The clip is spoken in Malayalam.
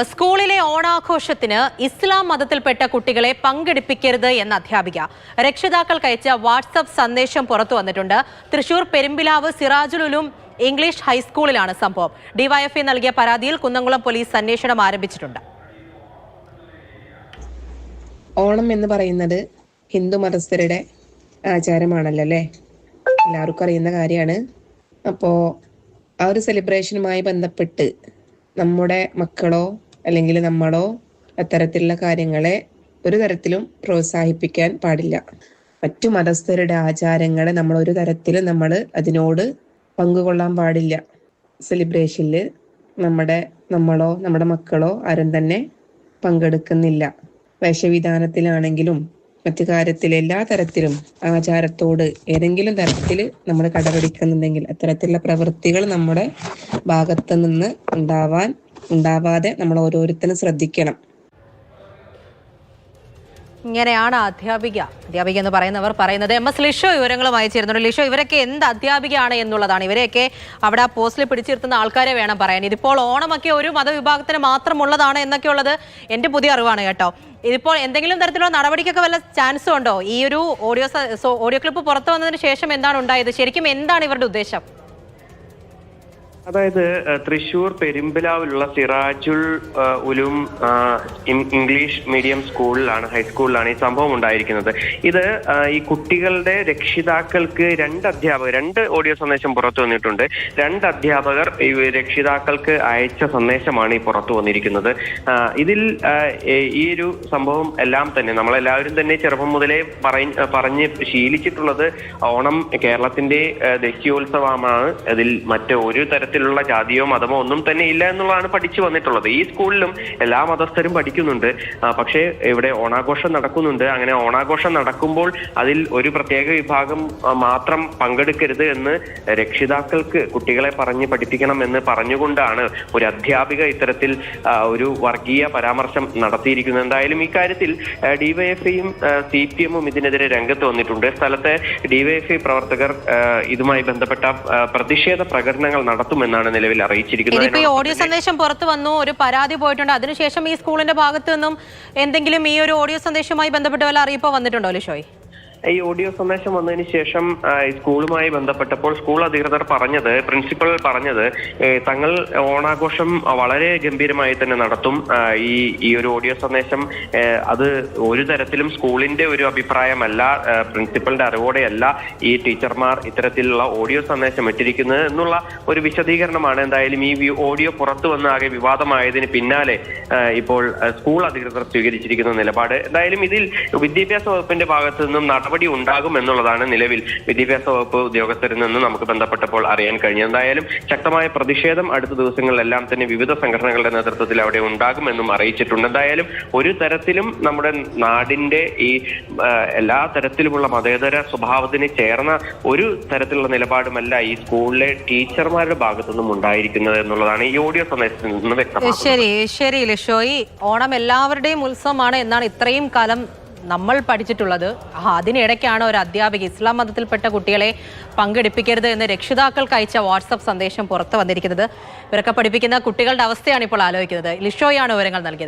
സ്കൂളിലെ ഓണാഘോഷത്തിന് ഇസ്ലാം മതത്തിൽപ്പെട്ട കുട്ടികളെ പങ്കെടുപ്പിക്കരുത് എന്ന അധ്യാപിക രക്ഷിതാക്കൾക്ക് അയച്ച വാട്സ്ആപ്പ് സന്ദേശം പുറത്തു വന്നിട്ടുണ്ട്. തൃശൂർ പെരുമ്പിലാവ് സിറാജുൽ ഉലൂം ഇംഗ്ലീഷ് ഹൈസ്കൂളിലാണ് സംഭവം. ഡിവൈഎഫ്ഐ നൽകിയ പരാതിയിൽ കുന്നംകുളം പോലീസ് അന്വേഷണം ആരംഭിച്ചിട്ടുണ്ട്. ഓണം എന്ന് പറയുന്നത് ഹിന്ദു മതസ്ഥരുടെ ആചാരമാണല്ലോ അല്ലേ, എല്ലാവർക്കും അറിയുന്ന കാര്യമാണ്. അപ്പോൾ ആ ഒരു സെലിബ്രേഷനുമായി ബന്ധപ്പെട്ട് നമ്മുടെ മക്കളോ അല്ലെങ്കിൽ നമ്മളോ അത്തരത്തിലുള്ള കാര്യങ്ങളെ ഒരു തരത്തിലും പ്രോത്സാഹിപ്പിക്കാൻ പാടില്ല. മറ്റു മതസ്ഥരുടെ ആചാരങ്ങളെ നമ്മൾ ഒരു തരത്തിലും അതിനോട് പങ്കുകൊള്ളാൻ പാടില്ല. സെലിബ്രേഷനിൽ നമ്മളോ നമ്മുടെ മക്കളോ ആരും തന്നെ പങ്കെടുക്കുന്നില്ല. വേഷവിധാനത്തിലാണെങ്കിലും മറ്റു കാര്യത്തിൽ എല്ലാ തരത്തിലും ആചാരത്തോട് ഏതെങ്കിലും തരത്തിൽ നമ്മൾ കടപിടിക്കുന്നുണ്ടെങ്കിൽ അത്തരത്തിലുള്ള പ്രവൃത്തികൾ നമ്മുടെ ഭാഗത്ത് നിന്ന് ഉണ്ടാവാതെ നമ്മൾ ഓരോരുത്തരും ശ്രദ്ധിക്കണം. ഇങ്ങനെയാണ് അധ്യാപിക എന്ന് പറയുന്നത്. MS ലിഷോ വിവരങ്ങളും അയച്ചിരുന്നുണ്ട്. ലിഷോ, ഇവരൊക്കെ എന്ത് അധ്യാപികയാണ് എന്നുള്ളതാണ്. ഇവരെയൊക്കെ അവിടെ ആ പോസ്റ്റിൽ പിടിച്ചിരുത്തുന്ന ആൾക്കാരെ വേണം പറയാൻ. ഇതിപ്പോൾ ഓണമൊക്കെ ഒരു മതവിഭാഗത്തിന് മാത്രമുള്ളതാണ് എന്നൊക്കെയുള്ളത് എൻ്റെ പുതിയ അറിവാണ് കേട്ടോ. ഇതിപ്പോൾ എന്തെങ്കിലും തരത്തിലുള്ള നടപടിക്കൊക്കെ വല്ല ചാൻസും ഉണ്ടോ? ഈ ഒരു ഓഡിയോ ക്ലിപ്പ് പുറത്തു വന്നതിന് ശേഷം എന്താണ് ഉണ്ടായത്? ശരിക്കും എന്താണ് ഇവരുടെ ഉദ്ദേശം? അതായത് തൃശൂർ പെരുമ്പിലാവിലുള്ള സിറാജുൽ ഉലൂം ഇംഗ്ലീഷ് മീഡിയം സ്കൂളിലാണ്, ഹൈസ്കൂളിലാണ് ഈ സംഭവം ഉണ്ടായിരിക്കുന്നത്. ഇത് ഈ കുട്ടികളുടെ രക്ഷിതാക്കൾക്ക് രണ്ട് ഓഡിയോ സന്ദേശം പുറത്തു വന്നിട്ടുണ്ട്. 2 അധ്യാപകർ ഈ രക്ഷിതാക്കൾക്ക് അയച്ച സന്ദേശമാണ് ഈ പുറത്തു വന്നിരിക്കുന്നത്. ഇതിൽ ഈ ഒരു സംഭവം എല്ലാം തന്നെ നമ്മളെല്ലാവരും തന്നെ ചെറുപ്പം മുതലേ പറഞ്ഞ് ശീലിച്ചിട്ടുള്ളത് ഓണം കേരളത്തിന്റെ ദേശീയോത്സവമാണ്. അതിൽ ഒരു തരത്തിലുള്ള ജാതിയോ മതമോ ഒന്നും തന്നെ ഇല്ല എന്നുള്ളതാണ് പഠിച്ചു വന്നിട്ടുള്ളത്. ഈ സ്കൂളിലും എല്ലാ മതസ്ഥരും പഠിക്കുന്നുണ്ട്. പക്ഷേ ഇവിടെ ഓണാഘോഷം നടക്കുന്നുണ്ട്. അങ്ങനെ ഓണാഘോഷം നടക്കുമ്പോൾ അതിൽ ഒരു പ്രത്യേക വിഭാഗം മാത്രം പങ്കെടുക്കരുത് എന്ന് രക്ഷിതാക്കൾക്ക് കുട്ടികളെ പറഞ്ഞ് പഠിപ്പിക്കണം എന്ന് പറഞ്ഞുകൊണ്ടാണ് ഒരു അധ്യാപിക ഇത്തരത്തിൽ ഒരു വർഗീയ പരാമർശം നടത്തിയിരിക്കുന്നത്. എന്തായാലും ഇക്കാര്യത്തിൽ ഡിവൈഎഫ്ഐയും CPM-ഉം ഇതിനെതിരെ രംഗത്ത് വന്നിട്ടുണ്ട്. സ്ഥലത്തെ ഡിവൈഎഫ്ഐ പ്രവർത്തകർ ഇതുമായി ബന്ധപ്പെട്ട പ്രതിഷേധ പ്രകടനങ്ങൾ നടത്തുമെന്നാണ് നിലവിൽ അറിയിച്ചിരിക്കുന്നത്. ഇതിപ്പോ ഓഡിയോ സന്ദേശം പുറത്തു വന്നു, ഒരു പരാതി പോയിട്ടുണ്ട്. അതിനുശേഷം ഈ സ്കൂളിന്റെ ഭാഗത്തു നിന്നും എന്തെങ്കിലും ഈ ഒരു ഓഡിയോ സന്ദേശവുമായി ബന്ധപ്പെട്ട് വല്ല അറിയിപ്പോ വന്നിട്ടുണ്ടോ ലിഷോയ്? ഈ ഓഡിയോ സന്ദേശം വന്നതിന് ശേഷം സ്കൂളുമായി ബന്ധപ്പെട്ടപ്പോൾ സ്കൂൾ അധികൃതർ പ്രിൻസിപ്പൽ പറഞ്ഞത് തങ്ങൾ ഓണാഘോഷം വളരെ ഗംഭീരമായി തന്നെ നടത്തും. ഈ ഒരു ഓഡിയോ സന്ദേശം അത് ഒരു തരത്തിലും സ്കൂളിന്റെ ഒരു അഭിപ്രായമല്ല, പ്രിൻസിപ്പലിന്റെ അറിവോടെയല്ല ഈ ടീച്ചർമാർ ഇത്തരത്തിലുള്ള ഓഡിയോ സന്ദേശം ഇട്ടിരിക്കുന്നത് എന്നുള്ള ഒരു വിശദീകരണമാണ്. എന്തായാലും ഈ ഓഡിയോ പുറത്തു വന്ന് ആകെ വിവാദമായതിന് പിന്നാലെ ഇപ്പോൾ സ്കൂൾ അധികൃതർ സ്വീകരിച്ചിരിക്കുന്ന നിലപാട്. എന്തായാലും ഇതിൽ വിദ്യാഭ്യാസ വകുപ്പിന്റെ ഭാഗത്തു നിന്നും നടപടി ഉണ്ടാകും എന്നുള്ളതാണ് നിലവിൽ വിദ്യാഭ്യാസ വകുപ്പ് ഉദ്യോഗസ്ഥരിൽ നിന്ന് നമുക്ക് ബന്ധപ്പെട്ടപ്പോൾ അറിയാൻ കഴിഞ്ഞു. എന്തായാലും ശക്തമായ പ്രതിഷേധം അടുത്ത ദിവസങ്ങളിലെല്ലാം തന്നെ വിവിധ സംഘടനകളുടെ നേതൃത്വത്തിൽ അവിടെ ഉണ്ടാകുമെന്നും അറിയിച്ചിട്ടുണ്ട്. എന്തായാലും ഒരു തരത്തിലും നമ്മുടെ നാടിന്റെ ഈ എല്ലാ തരത്തിലുമുള്ള മതേതര സ്വഭാവത്തിന് ചേർന്ന ഒരു തരത്തിലുള്ള നിലപാടുമല്ല ഈ സ്കൂളിലെ ടീച്ചർമാരുടെ ഭാഗത്തുനിന്നും ഉണ്ടായിരിക്കുന്നത് എന്നുള്ളതാണ് ഈ ഓഡിയോ സന്ദേശത്തിൽ നിന്ന് വ്യക്തമാക്കുന്നത്. ശരി ലിഷോയ്, ഓണം എല്ലാവരുടെയും ഉത്സവമാണ് എന്നാണ് ഇത്രയും കാലം നമ്മൾ പഠിച്ചിട്ടുള്ളത്. അതിനിടയ്ക്കാണ് ഒരു അധ്യാപിക ഇസ്ലാം മതത്തിൽപ്പെട്ട കുട്ടികളെ പങ്കെടുപ്പിക്കരുത് എന്ന് രക്ഷിതാക്കൾക്ക് അയച്ച വാട്സപ്പ് സന്ദേശം പുറത്തു വന്നിരിക്കുന്നത്. ഇവരൊക്കെ പഠിപ്പിക്കുന്ന കുട്ടികളുടെ അവസ്ഥയാണ് ഇപ്പോൾ ആലോചിക്കുന്നത്. ലിഷോയാണ് വിവരങ്ങൾ നൽകിയത്.